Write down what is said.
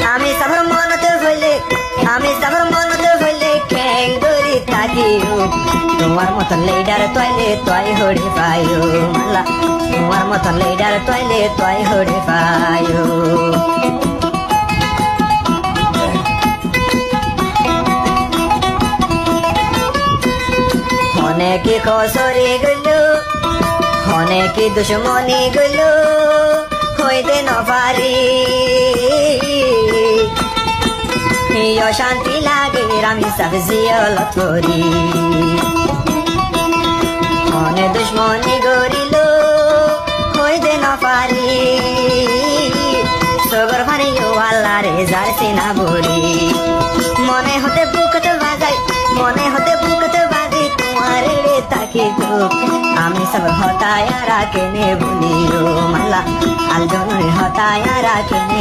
আমি সবর মনতে হইলে ঠ্যাং ধরি থাকিও তোমার মতন লেডার তয়লে তয় হড়ে পায়ো মাল্লা তোমার মতন লেডার তয়লে তয় হড়ে পায়ো অনেকে কসরে গেল অনেকে দুশ্মনী গেল হইতে নপারি অশান্তি লাগে আমি সবজি অলপ করি অনেক দুশ্মনী গরিল হইতে নপারি সগর ভানিও আল্লাহ রে যার সিনা বরি মনে হতে বুকতে বাজাই তোমার রে তাকে তো আমি সব হতায়া রাখে নে বলিও মাল্লা আলজনের হতায়া রাখে